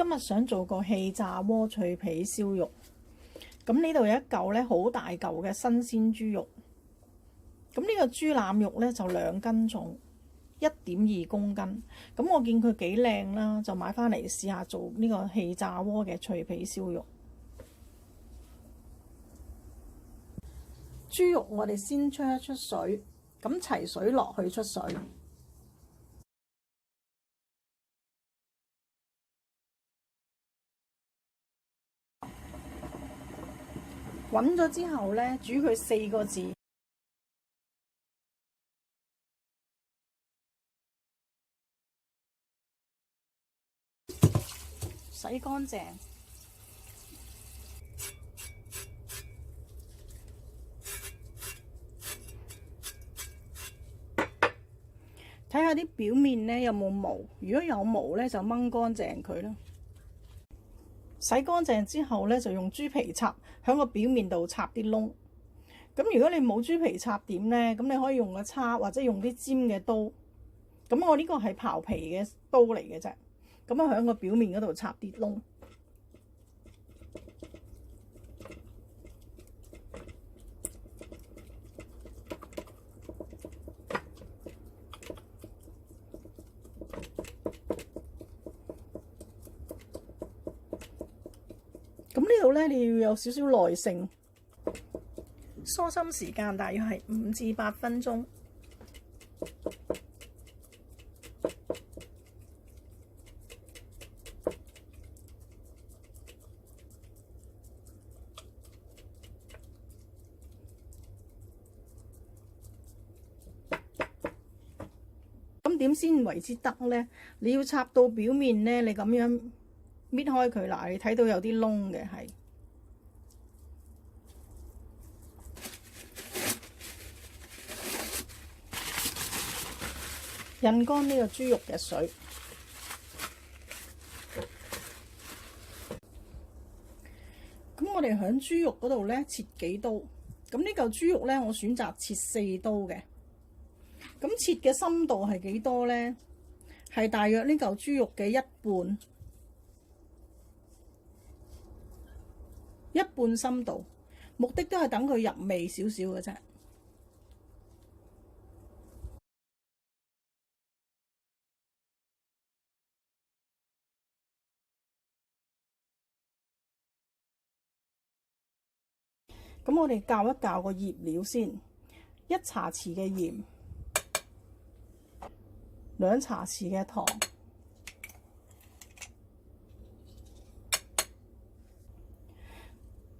今日想做個氣炸鍋脆皮燒肉，咁呢度有一嚿咧好大嚿嘅新鮮豬肉，咁呢個豬腩肉咧就2斤重，1.2公斤。咁我見佢幾靚啦，就買翻嚟試下做呢個氣炸鍋嘅脆皮燒肉。豬肉我哋先出一出水，咁齊水落去出水。滾咗之後呢，煮佢4個字，洗乾淨。睇下啲表面呢有冇毛，如果有毛呢，就掹乾淨佢啦。洗乾淨之後呢，就用豬皮插喺個表面度插啲窿。咁如果你冇豬皮插點呢，咁你可以用個叉或者用啲尖嘅刀。咁我呢個係刨皮嘅刀嚟嘅啫。咁啊喺個表面嗰度插啲窿。咁呢度呢，你要有少少耐性，疏心時間大約係5至8分鐘。咁點先為之得呢？你要插到表面呢，你咁樣搣開佢啦，你睇到有啲窿嘅係。印乾呢個豬肉嘅水。咁我哋喺豬肉嗰度呢，切幾刀。咁呢嚿豬肉呢，我選擇切4刀嘅。咁切嘅深度係幾多呢？係大約呢嚿豬肉嘅一半深度，目的都係等佢入味少少嘅啫。咁我哋校一校個醃料先，1茶匙嘅鹽，2茶匙嘅糖，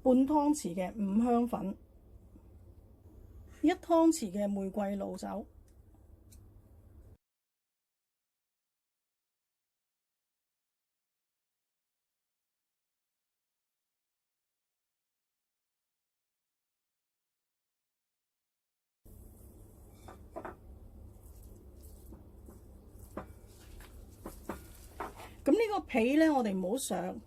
半湯匙嘅五香粉，1湯匙嘅玫瑰露酒。咁呢個皮呢，我哋唔好上。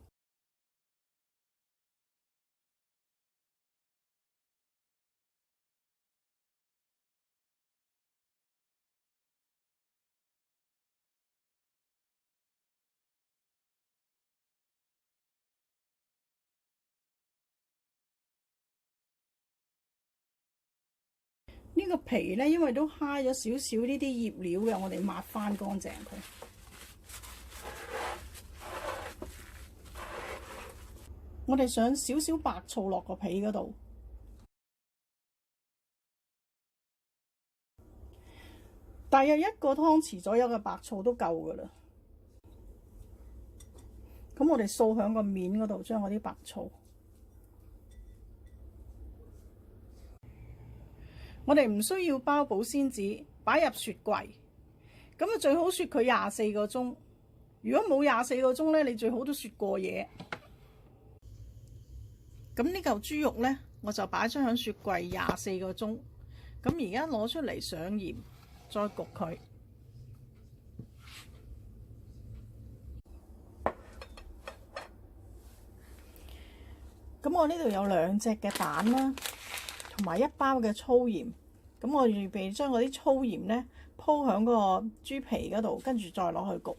呢個皮呢，因為都揩咗少少呢啲醃料嘅，我哋抹翻乾淨佢。我哋上少少白醋落個皮嗰度，大約1個湯匙左右嘅白醋都夠㗎喇。咁我哋掃響個面嗰度，將嗰啲白醋。我哋唔需要包保鮮紙，擺入雪櫃。咁啊，最好雪佢24個鐘。如果冇24個鐘呢，你最好都雪過夜。咁呢嚿豬肉呢，我就擺咗喺雪櫃24個鐘。咁而家攞出嚟上鹽，再焗佢。咁我呢度有2隻嘅蛋啦，同埋1包嘅粗鹽。咁我預備將嗰啲粗鹽呢鋪喺個豬皮嗰度，跟住再攞去焗。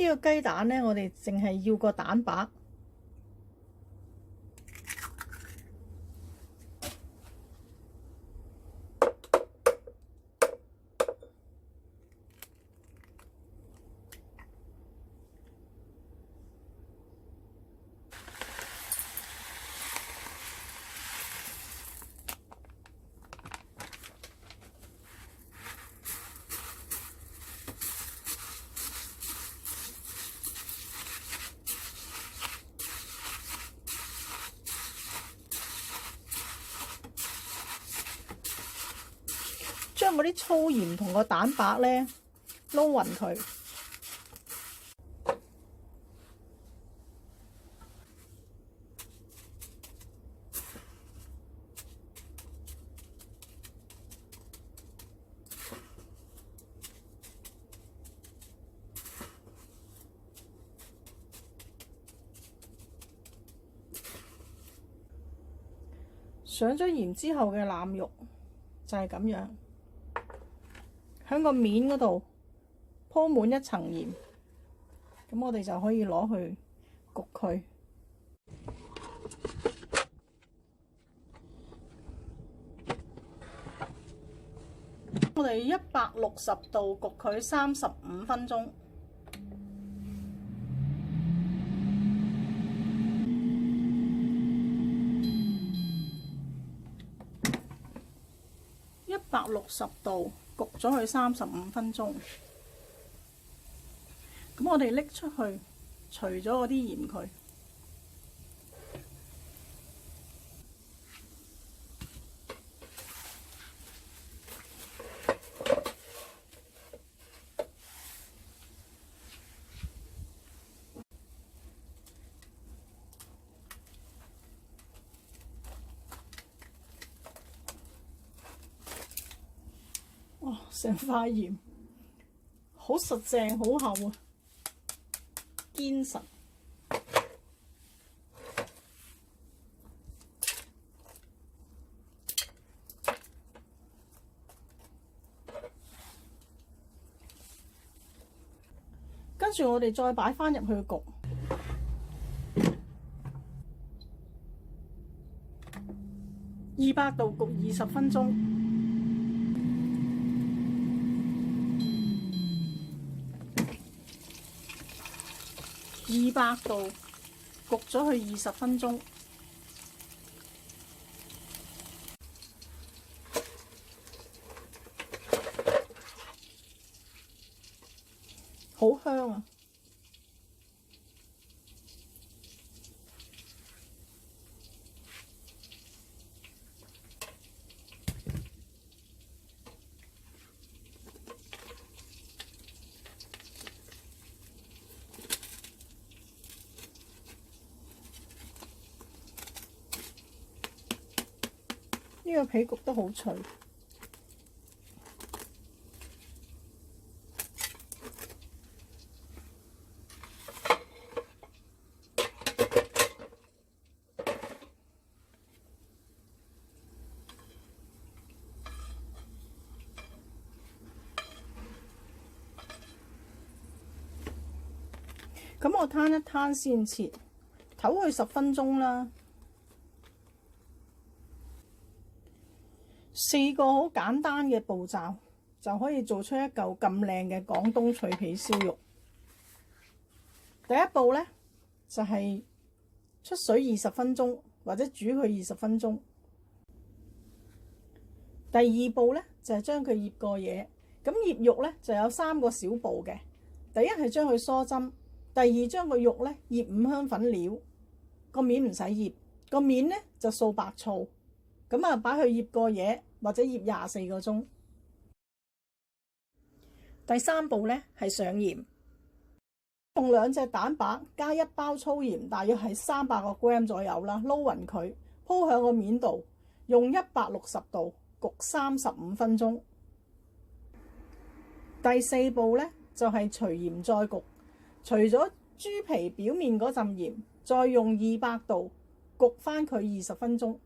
呢個雞蛋呢，我哋淨係要個蛋白。將嗰啲粗鹽同個蛋白呢撈勻佢，上咗鹽之後嘅腩肉就係咁樣。喺個面嗰度鋪滿一層鹽，咁我哋就可以攞去焗佢。我哋160度焗佢35分鐘。160度焗咗佢35分鐘，咁我哋拎出去，除咗嗰啲鹽佢。哇！成塊鹽好實淨，好厚啊，堅實。跟住我哋再擺返入去焗，200度焗20分鐘。200度焗咗佢20分鐘，好香啊！呢個皮焗得好脆，咁我攤一攤先切，唞佢10分鐘啦。4個好簡單嘅步驟就可以做出一嚿咁靚嘅廣東脆皮燒肉。第一步呢，就係出水20分鐘，或者煮佢20分鐘。第二步呢，就係將佢醃過嘢。咁醃肉呢，就有3個小步嘅。第一係將佢梳針，第二將個肉呢醃5香粉料，個面唔使醃，個面呢就掃白醋。咁啊，擺去醃過嘢或者醃24個鐘。第3步呢係上鹽，用2隻蛋白加1包粗鹽，大約係300個 gram 左右啦，撈勻佢，鋪喺個面度，用160度焗35分鐘。第4步呢就係除鹽再焗，除咗豬皮表面嗰陣鹽，再用200度焗返佢20分鐘。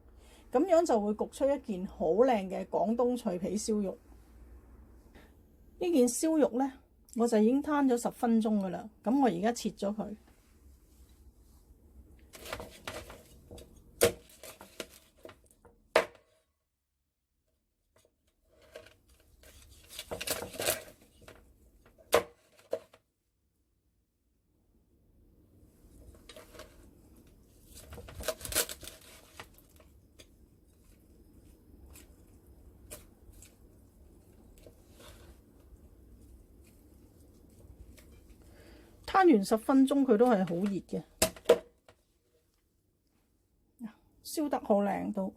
咁樣就會焗出一件好靚嘅廣東脆皮燒肉。呢件燒肉呢，我就已經攤咗10分鐘噶啦。咁我而家切咗佢。攤完10分鐘，佢都係好熱嘅，燒得好靚都。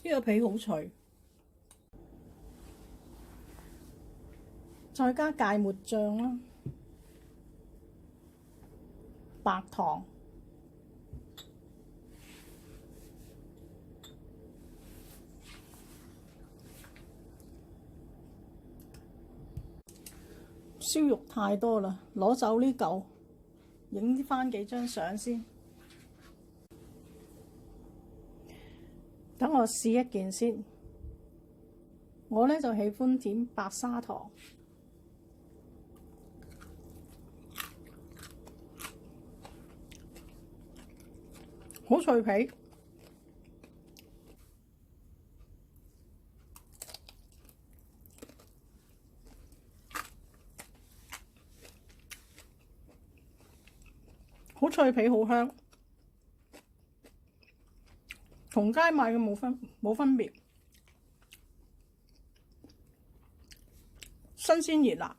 呢個皮好脆。再加芥末醬啦，白糖，燒肉太多啦，攞走呢嚿，影返幾張相先。等我試一件先，我呢就喜歡點白砂糖。好脆皮，好脆皮，好香，同街買嘅冇分別，新鮮熱辣。